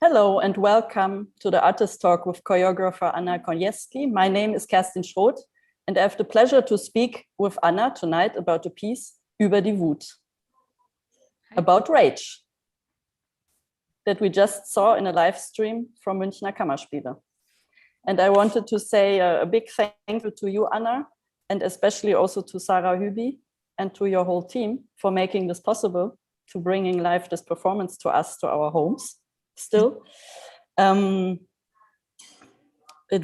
Hello and welcome to the Artist Talk with choreographer Anna Konjetzky. My name is Kerstin Schroth and I have the pleasure to speak with Anna tonight about the piece Über die Wut, about rage, that we just saw in a live stream from Münchner Kammerspiele. And I wanted to say a big thank you to you, Anna, and especially also to Sarah Hübi and to your whole team for making this possible, to bringing live this performance to us, to our homes still. It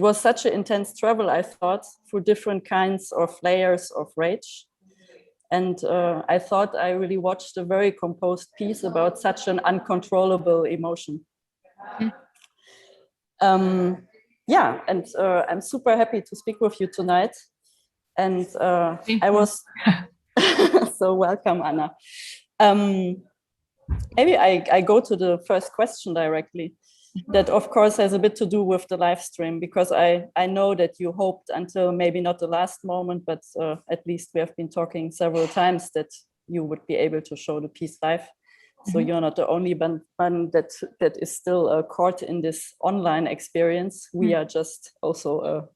was such an intense travel, I thought, through different kinds of layers of rage. And I thought I really watched a very composed piece about such an uncontrollable emotion. Yeah, and I'm super happy to speak with you tonight. And I was so welcome, Anna. Maybe I go to the first question directly. That of course has a bit to do with the live stream, because I know that you hoped until maybe not the last moment, but at least we have been talking several times that you would be able to show the piece live. So you're not the only one that is still caught in this online experience. We are just also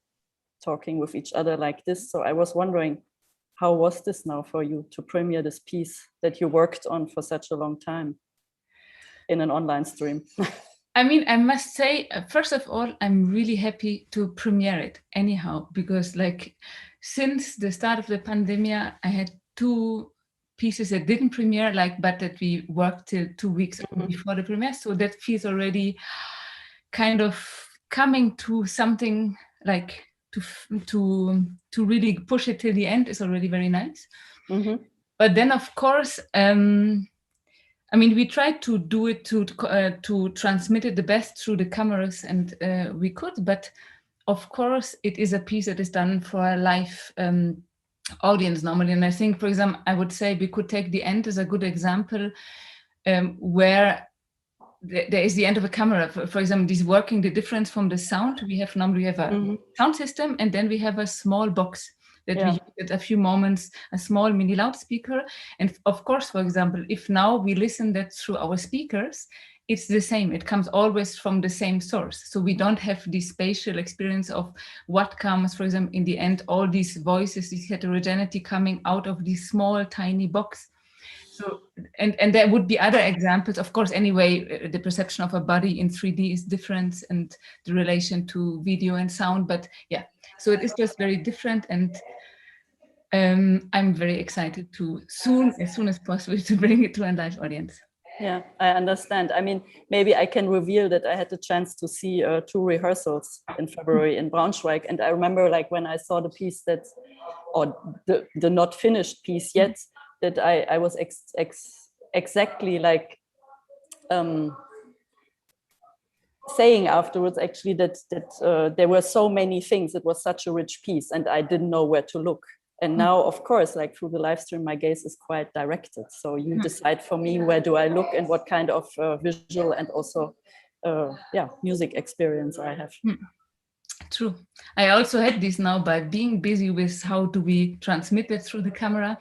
talking with each other like this. So I was wondering, how was this now for you to premiere this piece that you worked on for such a long time in an online stream? I mean, I must say, first of all, I'm really happy to premiere it anyhow, because like since the start of the pandemic, I had 2 pieces that didn't premiere, but that we worked till 2 weeks before the premiere. So that feels already kind of coming to something like to really push it till the end is already very nice. But then, of course, I mean, we tried to do it to transmit it the best through the cameras, and we could. But of course, it is a piece that is done for a live audience normally. And I think, for example, I would say we could take the end as a good example, where there is the end of a camera. For example, this working the difference from the sound. We have a sound system, and then we have a small box that we use at a few moments, a small mini loudspeaker. And of course, for example, if now we listen that through our speakers, it's the same. It comes always from the same source. So we don't have the spatial experience of what comes, for example, in the end, all these voices, this heterogeneity coming out of this small, tiny box. So, and there would be other examples. Of course, anyway, the perception of a body in 3D is different, and the relation to video and sound. But yeah, so it is just very different. And I'm very excited to as soon as possible, to bring it to a live audience. Yeah, I understand. I mean, maybe I can reveal that I had the chance to see 2 rehearsals in February in Braunschweig. And I remember when I saw the piece or the not finished piece yet, that I was exactly saying afterwards actually that there were so many things. It was such a rich piece and I didn't know where to look. And now, of course, through the live stream, my gaze is quite directed. So you decide for me, where do I look and what kind of visual and also music experience I have. True. I also had this now by being busy with how do we transmit it through the camera,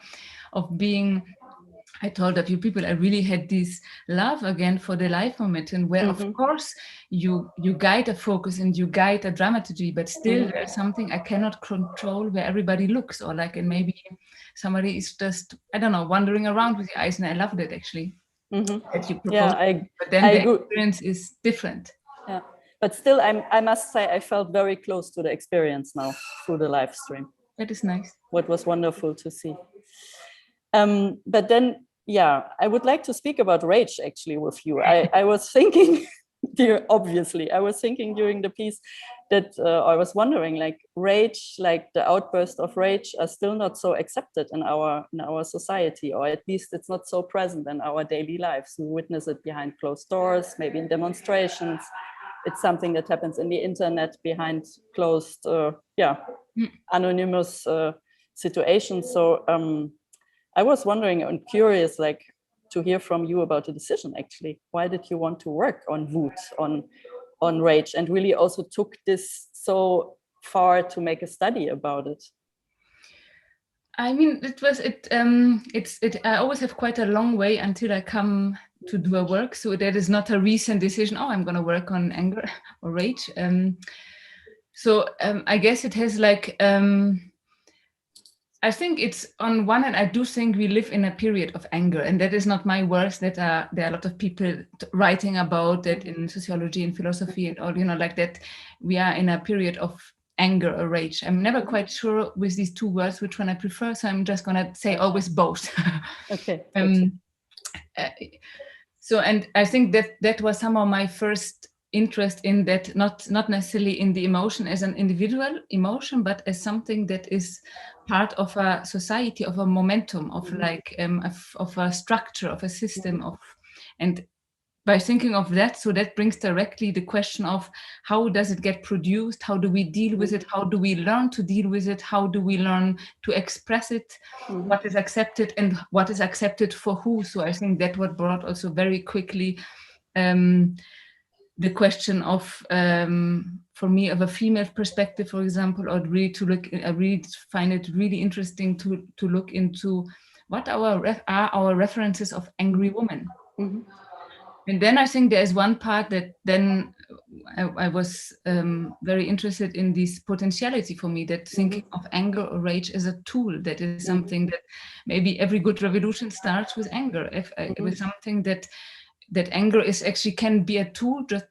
I told a few people I really had this love again for the live moment, and where of course you guide a focus and you guide a dramaturgy, but still there's something I cannot control where everybody looks, or and maybe somebody is just, I don't know, wandering around with your eyes, and I loved it actually. That you propose, but then the experience is different. Yeah, but still I must say I felt very close to the experience now through the live stream. That is nice. What was wonderful to see. But then, I would like to speak about rage actually with you. I was thinking, obviously, I was thinking during the piece that I was wondering, rage, the outburst of rage are still not so accepted in our society, or at least it's not so present in our daily lives. We witness it behind closed doors, maybe in demonstrations. It's something that happens in the internet behind closed, anonymous situations. So I was wondering and curious, to hear from you about the decision, actually. Why did you want to work on Wut, on rage, and really also took this so far to make a study about it? I mean, I always have quite a long way until I come to do a work. So that is not a recent decision. Oh, I'm going to work on anger or rage. I guess it has like, I think it's on one hand, I do think we live in a period of anger, and that is not my words. There are a lot of people writing about that in sociology and philosophy and all, like that. We are in a period of anger or rage. I'm never quite sure with these two words which one I prefer, so I'm just gonna say always both. Okay. And I think that was somehow my first interest in that, not necessarily in the emotion as an individual emotion, but as something that is part of a society, of a momentum, of like of a structure, of a system, and by thinking of that, so that brings directly the question of how does it get produced? How do we deal with it? How do we learn to deal with it? How do we learn to express it? What is accepted and what is accepted for who? So I think that what brought also very quickly the question of, for me, of a female perspective, for example, or really to look, I really find it really interesting to look into what are our references of angry women. And then I think there is one part that then I was very interested in this potentiality for me, that thinking of anger or rage as a tool, that is something that maybe every good revolution starts with anger, with something that anger is actually can be a tool to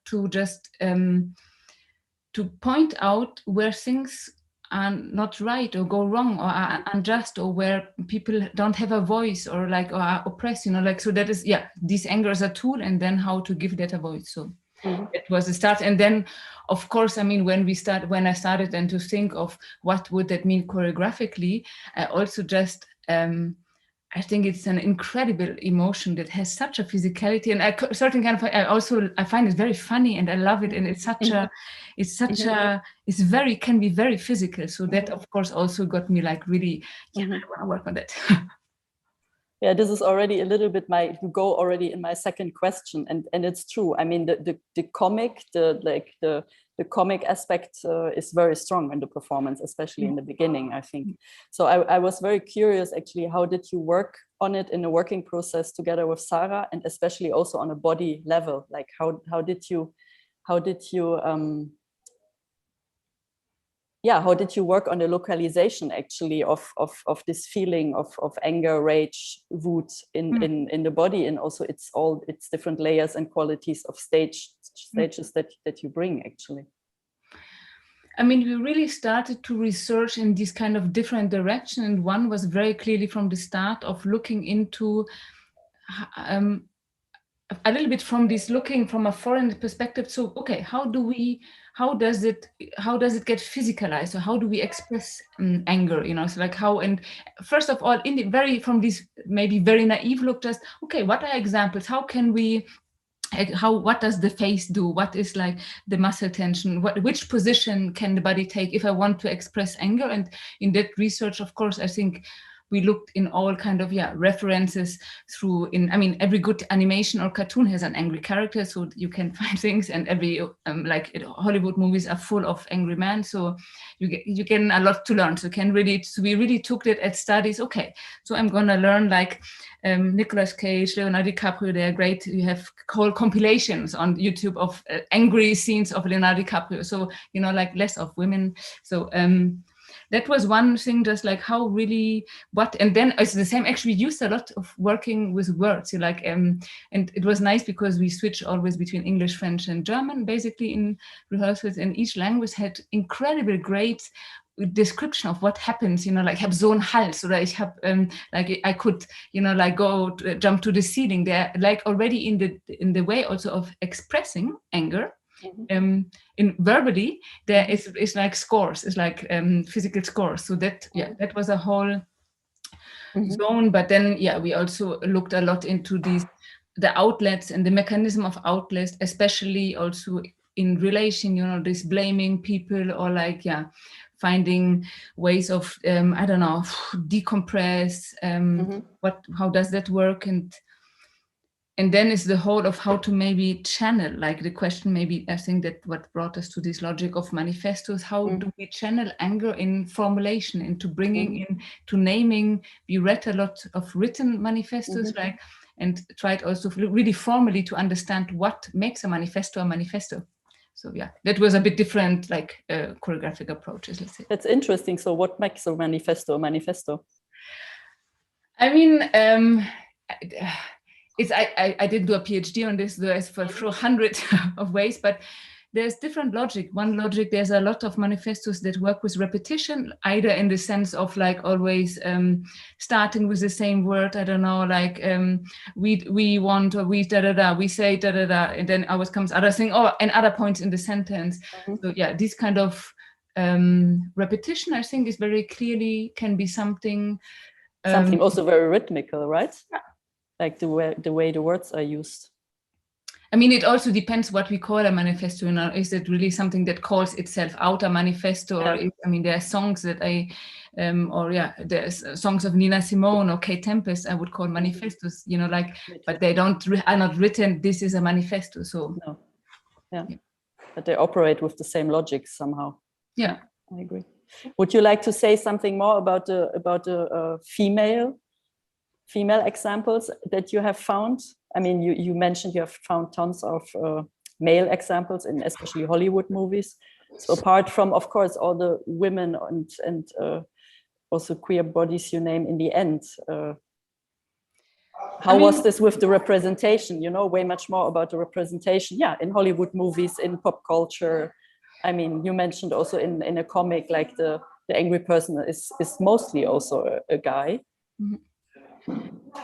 point out where things are not right or go wrong or are unjust, or where people don't have a voice or are oppressed, so that is, this anger is a tool, and then how to give that a voice. So it was a start. And then of course, I mean, when I started then to think of what would that mean choreographically, I also just I think it's an incredible emotion that has such a physicality, and I certain kind of. I find it very funny, and I love it, and it's can be very physical. So that of course also got me like really, I want to work on that. Yeah, this is already a little bit you go already in my second question, and it's true. I mean, the comic, the comic aspect is very strong in the performance, especially in the beginning, I think. So I was very curious, actually, how did you work on it in the working process together with Sarah, and especially also on a body level? Like, how did you work on the localization actually of this feeling of anger, rage, wood in the body, and also its different layers and qualities of stages that you bring actually? I mean, we really started to research in this kind of different direction, and one was very clearly from the start of looking into a little bit from this, looking from a foreign perspective. So, okay, how does it get physicalized? So how do we express anger? So like how, and first of all, from this maybe very naive look, just, okay, what are examples? How can we, what does the face do? What is like the muscle tension? Which position can the body take if I want to express anger? And in that research, of course, I think we looked in all kind of references through every good animation or cartoon has an angry character, so you can find things, and every Hollywood movies are full of angry men, so you get a lot to learn. So we really took that at studies. Okay, so I'm gonna learn like Nicolas Cage, Leonardo DiCaprio, they're great. You have whole compilations on YouTube of angry scenes of Leonardo DiCaprio, so like less of women. So that was one thing, just like how really and then it's the same. Actually, we used a lot of working with words, and it was nice because we switched always between English, French, and German, basically in rehearsals, and each language had incredible great description of what happens, like hab so einen Hals, oder ich hab like I could like go jump to the ceiling. They're like already in the way also of expressing anger. In verbally, there is like scores, it's like physical scores. So that that was a whole zone. But then we also looked a lot into the outlets and the mechanism of outlets, especially also in relation, this blaming people, or like finding ways of I don't know, decompress. How does that work? and then is the whole of how to maybe channel, like the question, maybe I think that what brought us to this logic of manifestos, how do we channel anger in formulation, into bringing in, to naming. We read a lot of written manifestos, like, and tried also really formally to understand what makes a manifesto a manifesto. So yeah, that was a bit different, like choreographic approaches, let's say. That's interesting. So what makes a manifesto a manifesto? I mean, I didn't do a PhD on this. There's for sure hundreds of ways, but there's different logic. One logic, there's a lot of manifestos that work with repetition, either in the sense of like always starting with the same word. I don't know, like we want, or we da da da, we say da da da, and then always comes other thing, or and other points in the sentence. So yeah, this kind of repetition, I think, is very clearly can be something. Something also very rhythmical, right? Yeah. Like the way the words are used. I mean, it also depends what we call a manifesto. You know, is it really something that calls itself out a manifesto, or I mean, there are songs that there's songs of Nina Simone or Kate Tempest I would call manifestos. You know, like, but they are not written. This is a manifesto. So no, yeah, but they operate with the same logic somehow. Yeah, I agree. Would you like to say something more about the female examples that you have found? I mean, you mentioned you have found tons of male examples in especially Hollywood movies. So apart from, of course, all the women and also queer bodies you name in the end, how was this with the representation? You know, way much more about the representation. Yeah, in Hollywood movies, in pop culture. I mean, you mentioned also in a comic, like the angry person is mostly also a guy.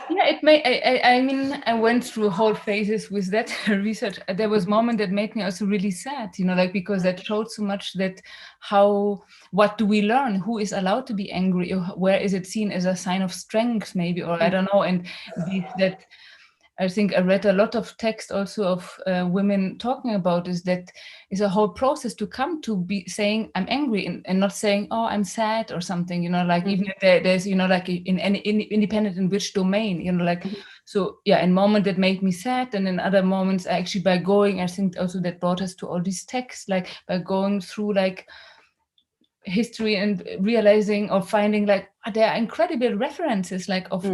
Yeah, it may. I mean, I went through whole phases with that research. There was a moment that made me also really sad, you know, like, because that showed so much that what do we learn? Who is allowed to be angry? Where is it seen as a sign of strength, maybe, or I don't know. And that I think I read a lot of text also of women talking about is that is a whole process to come to be saying I'm angry and not saying, oh, I'm sad or something, you know, like even if there's, you know, like in any independent in which domain, you know, like, so yeah, in moment that made me sad. And in other moments, actually by going, I think also that brought us to all these texts, like by going through like history and realizing or finding like there are incredible references like of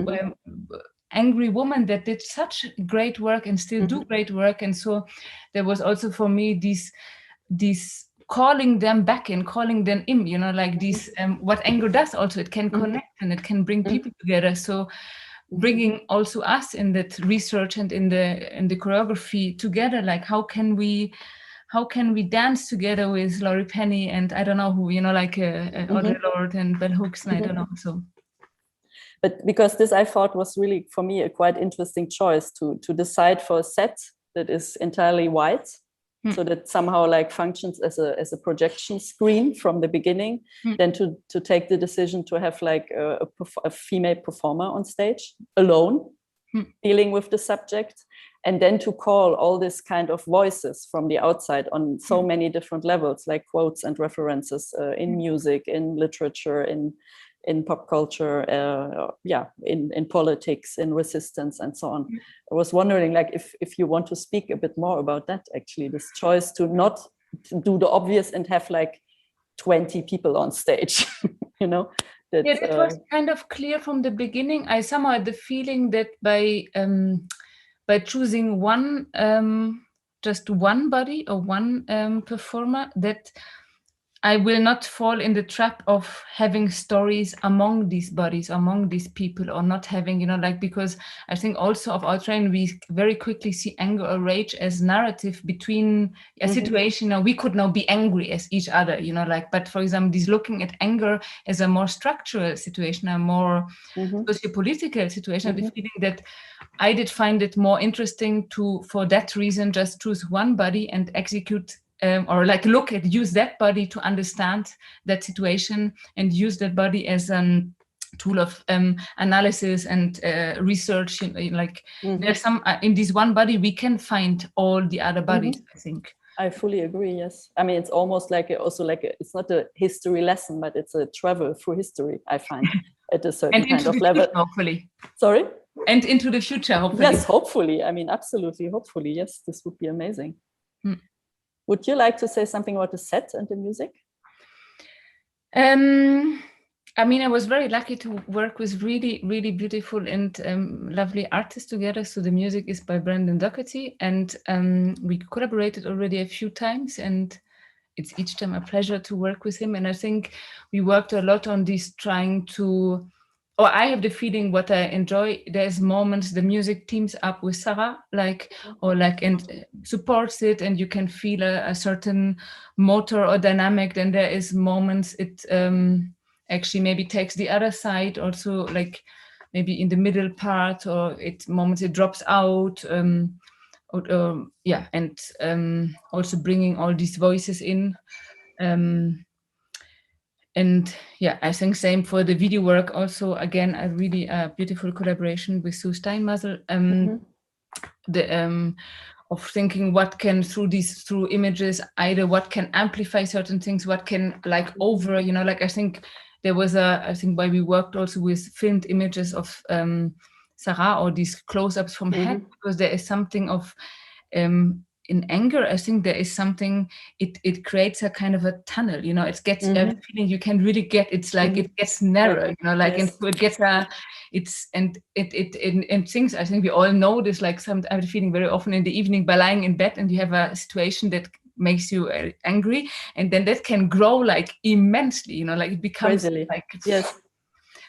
angry women that did such great work and still do great work. And so there was also for me these calling them back and calling them in, you know, like these what anger does also, it can connect and it can bring people together. So bringing also us in that research and in the choreography together, like how can we dance together with Laurie Penny and I don't know who, you know, like Audre Lorde and Bell Hooks, and I don't know. So but because this I thought was really for me a quite interesting choice to decide for a set that is entirely white, so that somehow like functions as a projection screen from the beginning, then to take the decision to have like a female performer on stage alone, dealing with the subject, and then to call all this kind of voices from the outside on so many different levels, like quotes and references in music, in literature, in pop culture, in politics, in resistance, and so on. I was wondering, like, if you want to speak a bit more about that, actually, this choice to not do the obvious and have like 20 people on stage, you know? Yeah, it was kind of clear from the beginning. I somehow had the feeling that by choosing just one body or one performer, that I will not fall in the trap of having stories among these bodies, among these people, or not having, you know, like, because I think also of our training, we very quickly see anger or rage as narrative between a situation. You know, we could now be angry as each other, you know, like, but for example, this looking at anger as a more structural situation, a more socio-political situation, the feeling that I did find it more interesting to, for that reason, just choose one body and execute or like use that body to understand that situation and use that body as a tool of analysis and research. Like there's some in this one body we can find all the other bodies. I think I fully agree. Yes, I mean it's almost like it's not a history lesson, but it's a travel through history. I find at a certain kind of level. Hopefully, sorry. And into the future, hopefully. Yes, hopefully. I mean, absolutely, hopefully. Yes, this would be amazing. Would you like to say something about the set and the music? I mean, I was very lucky to work with really, really beautiful and lovely artists together. So the music is by Brendan Doherty, and we collaborated already a few times, and it's each time a pleasure to work with him. And I think we worked a lot on this, trying to, or I have the feeling what I enjoy, there's moments the music teams up with Sarah, and supports it, and you can feel a certain motor or dynamic. Then there is moments it actually maybe takes the other side, also like maybe in the middle part, or moments it drops out. Also bringing all these voices in. And yeah, I think same for the video work. Also, again, a really beautiful collaboration with Sue Steinmuzzle. Of thinking what can through images, either what can amplify certain things, what can like over, I think there was I think why we worked also with filmed images of Sarah, or these close-ups from head, because there is something of in anger, I think there is something, it creates a kind of a tunnel, it gets a feeling you can really get, it's like it gets narrow, Yes. it gets and things, I think we all know this, like I have a feeling very often in the evening by lying in bed and you have a situation that makes you angry, and then that can grow like immensely, like it becomes crazily. like, yes.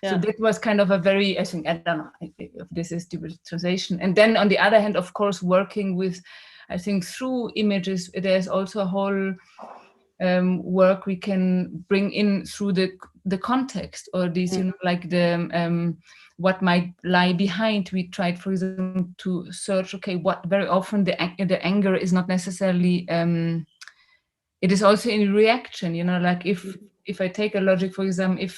So that was kind of a very, I think, I don't know if this is stupid translation. And then on the other hand, of course, working with, I think through images, there's also a whole work we can bring in through the context, or these, like the what might lie behind. We tried, for example, to search, okay, what very often the anger is not necessarily, it is also in reaction, like if I take a logic, for example,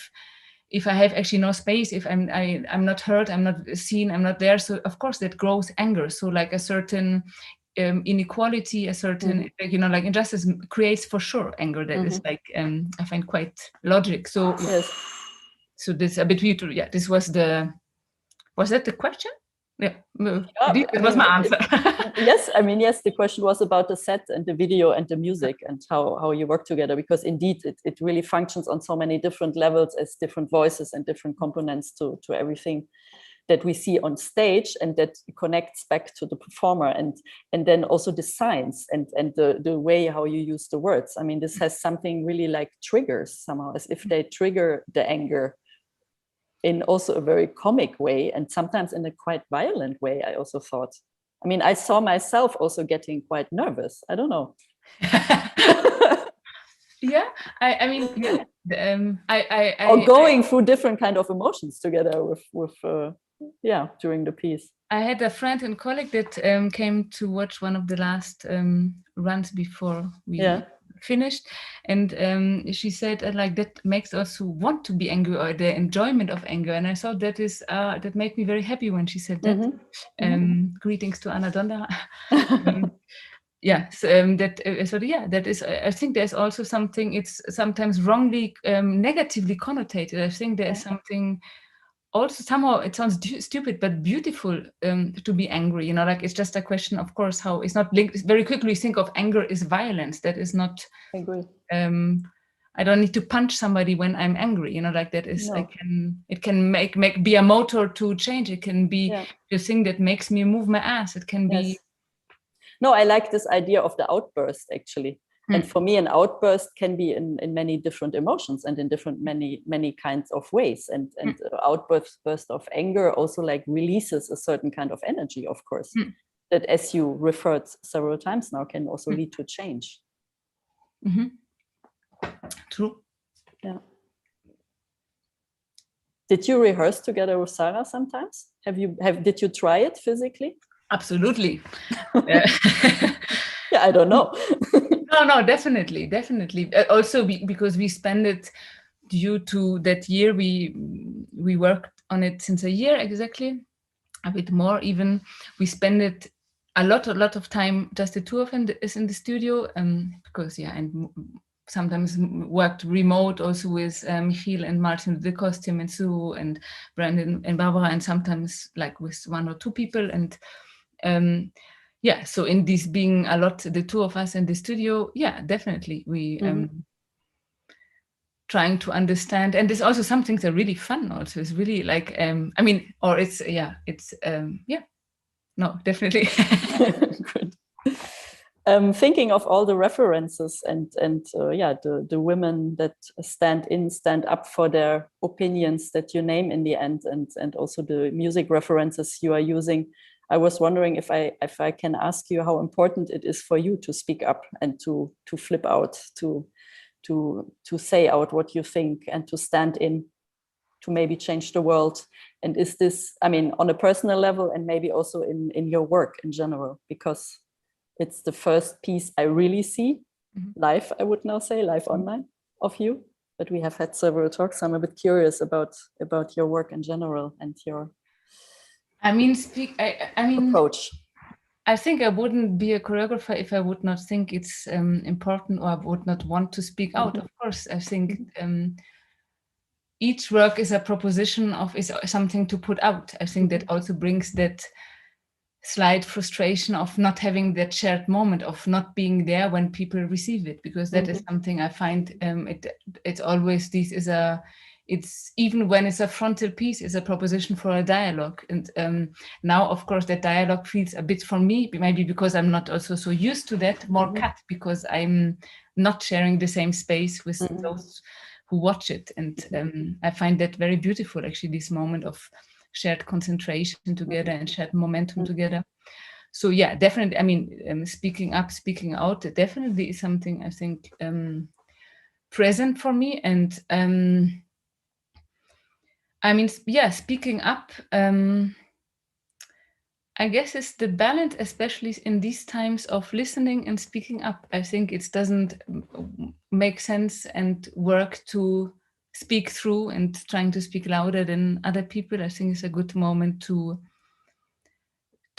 if I have actually no space, if I'm not heard, I'm not seen, I'm not there, so of course that grows anger. So like a certain inequality, a certain like injustice creates for sure anger. That is like I find quite logic. So yes. So this a bit weird. Yeah, this was that the question? Yeah, it was my answer. Yes, I mean, yes, the question was about the set and the video and the music and how you work together, because indeed it really functions on so many different levels as different voices and different components to everything that we see on stage, and that connects back to the performer, and then also the science and the way how you use the words. I mean, this has something really like triggers somehow, as if they trigger the anger in also a very comic way, and sometimes in a quite violent way, I also thought. I mean, I saw myself also getting quite nervous. I don't know. Yeah, I mean, yeah, or going through different kind of emotions together with during the piece. I had a friend and colleague that came to watch one of the last runs before we finished, and she said like that makes us want to be angry, or the enjoyment of anger. And I thought that is that made me very happy when she said that. Greetings to Anna Dondera. Yes, that is. I think there's also something. It's sometimes wrongly, negatively connotated. I think there is something. Also, somehow it sounds stupid, but beautiful to be angry. Like it's just a question, of course, how it's not linked. Very quickly think of anger is violence. That is not. I agree. I don't need to punch somebody when I'm angry. Like that is. No. It can be a motor to change. It can be the thing that makes me move my ass. It can be. No, I like this idea of the outburst, actually. And for me, an outburst can be in many different emotions and in different many kinds of ways. And outburst of anger also like releases a certain kind of energy, of course, that, as you referred several times now, can also lead to change. True. Yeah. Did you rehearse together with Sarah sometimes? Did you try it physically? Absolutely. Yeah, I don't know. No, definitely. Also, because we spent it, due to that year, we worked on it since a year exactly, a bit more even. We spend it a lot of time. Just the two of them is in the studio, because and sometimes worked remote also with Michiel and Martin, the costume, and Sue and Brandon and Barbara, and sometimes like with one or two people. And yeah, so in this being a lot, the two of us in the studio, yeah, definitely we trying to understand. And there's also some things that are really fun also. It's really like, I mean, or it's, yeah, it's, yeah, no, definitely. Good. Thinking of all the references and yeah, the women that stand up for their opinions that you name in the end, and also the music references you are using, I was wondering if I can ask you how important it is for you to speak up and to flip out, to say out what you think and to stand in, to maybe change the world. And is this, I mean, on a personal level and maybe also in your work in general, because it's the first piece I really see live, I would now say, live online of you. But we have had several talks. I'm a bit curious about your work in general and your I mean, approach. I think I wouldn't be a choreographer if I would not think it's important, or I would not want to speak out. Of course, I think each work is a proposition is something to put out. I think that also brings that slight frustration of not having that shared moment, of not being there when people receive it, because that is something I find it's always, it's even when it's a frontal piece, is a proposition for a dialogue. And now, of course, that dialogue feels a bit, for me, maybe because I'm not also so used to that, more cut, because I'm not sharing the same space with those who watch it. And I find that very beautiful, actually, this moment of shared concentration together and shared momentum together. So yeah, definitely, I mean, speaking up, speaking out, definitely is something I think present for me. And I mean, yeah, speaking up, I guess it's the balance, especially in these times of listening and speaking up. I think it doesn't make sense and work to speak through and trying to speak louder than other people. I think it's a good moment to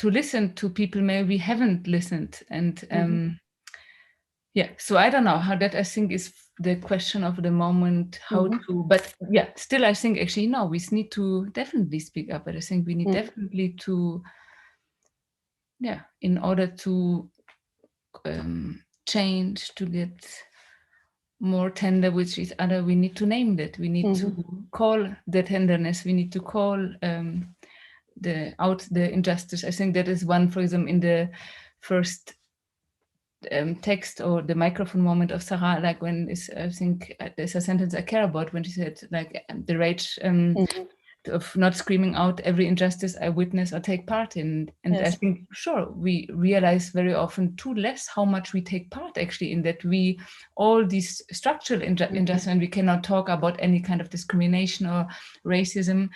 listen to people maybe haven't listened. And yeah, so I don't know how that, I think, is the question of the moment, how to, but yeah, still I think actually, no, we need to definitely speak up, but I think we need definitely to, yeah, in order to change, to get more tender with each other, we need to name that. We need to call the tenderness. We need to call the injustice. I think that is one, for example, in the first text or the microphone moment of Sarah, like when is, I think there's a sentence I care about when she said, like, the rage of not screaming out every injustice I witness or take part in. And yes. I think, sure, we realize very often too less how much we take part actually in that. We, all these structural injustice, and we cannot talk about any kind of discrimination or racism,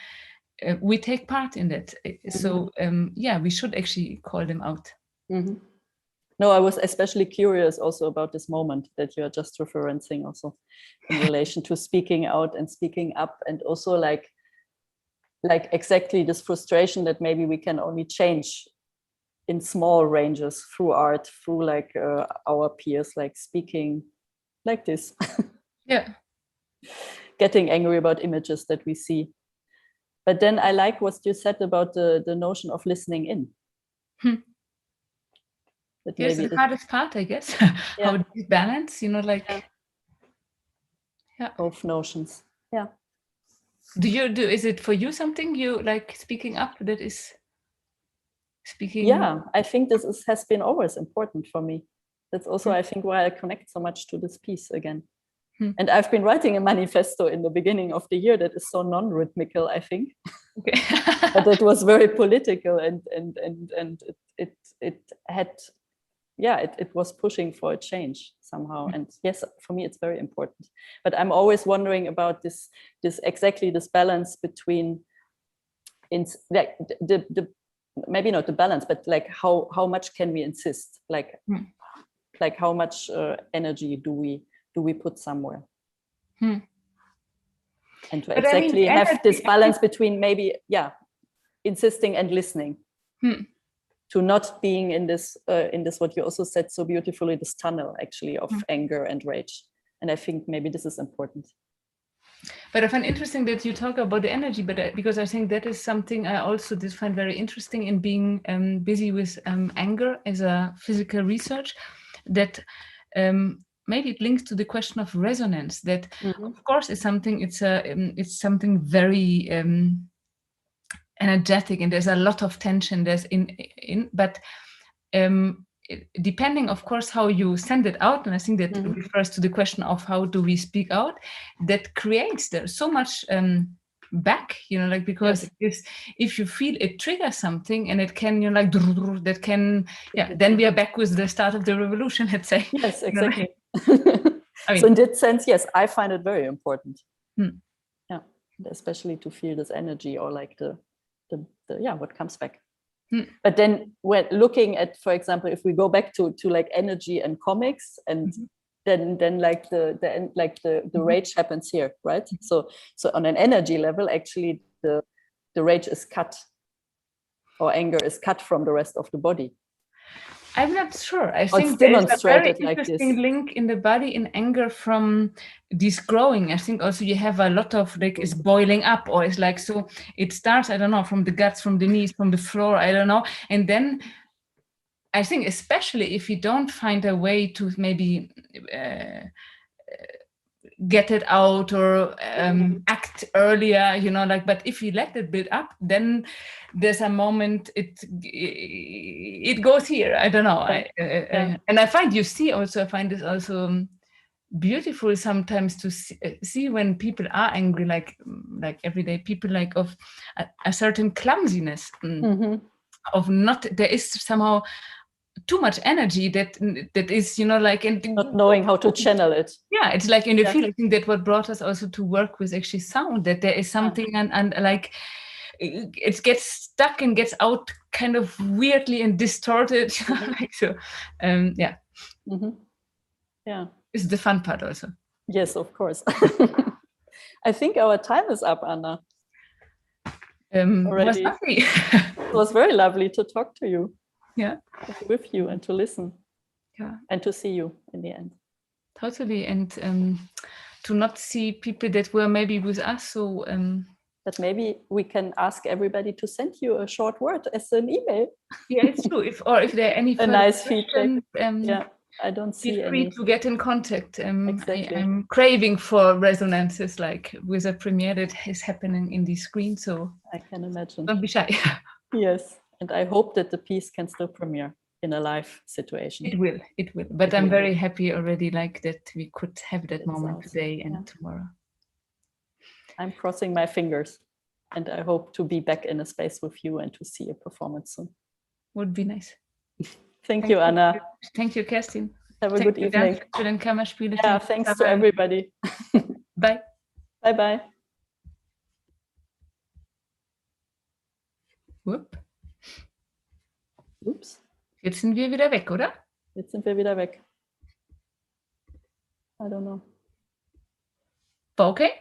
we take part in that. So yeah, we should actually call them out. No, I was especially curious also about this moment that you are just referencing, also in relation to speaking out and speaking up, and also like exactly this frustration that maybe we can only change in small ranges through art, through like our peers, like speaking like this. Yeah. Getting angry about images that we see. But then I like what you said about the notion of listening in. Yes, the hardest part, I guess. How do you balance, you know, like both notions. Yeah. Is it for you something you like speaking up, that is speaking? Yeah, I think this has been always important for me. That's also, I think, why I connect so much to this piece again. And I've been writing a manifesto in the beginning of the year that is so non-rhythmical, I think. Okay. But it was very political, and it had, yeah, it was pushing for a change somehow. And yes, for me, it's very important. But I'm always wondering about this exactly this balance between, like the maybe not the balance, but like how much can we insist? Like how much energy do we put somewhere? And to exactly have this balance between maybe, insisting and listening. To not being in this what you also said so beautifully, this tunnel actually of anger and rage. And I think maybe this is important. But I find interesting that you talk about the energy, but because I think that is something I also did find very interesting in being busy with anger as a physical research, that maybe it links to the question of resonance. That of course is something. It's something very energetic, and there's a lot of tension. There's but depending, of course, how you send it out, and I think that refers to the question of how do we speak out, that creates there so much back, like, because if you feel it triggers something and it can, that can, then we are back with the start of the revolution, let's say. Yes, exactly. So in that sense, yes, I find it very important. Yeah, especially to feel this energy, or like the what comes back. But then when looking at, for example, if we go back to like energy and comics, and then like the rage happens here, right? So on an energy level, actually the rage is cut, or anger is cut from the rest of the body. I'm not sure. I think there's a very interesting link in the body in anger from this growing. I think also you have a lot of like it's boiling up, or it's like, so it starts, I don't know, from the guts, from the knees, from the floor, I don't know. And then I think especially if you don't find a way to maybe get it out or act earlier, but if you let it build up, then there's a moment it goes here, I don't know. And I find this also beautiful sometimes to see when people are angry, like everyday people, like of a certain clumsiness of not, there is somehow too much energy that is, and not knowing how to channel it. Yeah, it's like in the field. I think that what brought us also to work with actually sound, that there is something and like it gets stuck and gets out kind of weirdly and distorted, like so. Yeah. It's the fun part also. Yes, of course. I think our time is up, Anna. Already. It was very lovely to talk to you. Yeah, with you and to listen, and to see you in the end. Totally, and to not see people that were maybe with us. So that maybe we can ask everybody to send you a short word as an email. Yeah, it's true. If there are any a nice feedback, I don't see feel free to get in contact. Exactly. I'm craving for resonances, like with a premiere that is happening in the screen. So I can imagine. Don't be shy. Yes. And I hope that the piece can still premiere in a live situation. It will. But I'm very happy already, like that we could have that moment today and tomorrow. I'm crossing my fingers, and I hope to be back in a space with you and to see a performance soon. Would be nice. Thank you, Anna. Thank you, Kerstin. Have a good evening. Yeah, thanks to everybody. Bye. Bye-bye. Ups. Jetzt sind wir wieder weg, oder? Jetzt sind wir wieder weg. I don't know. War okay?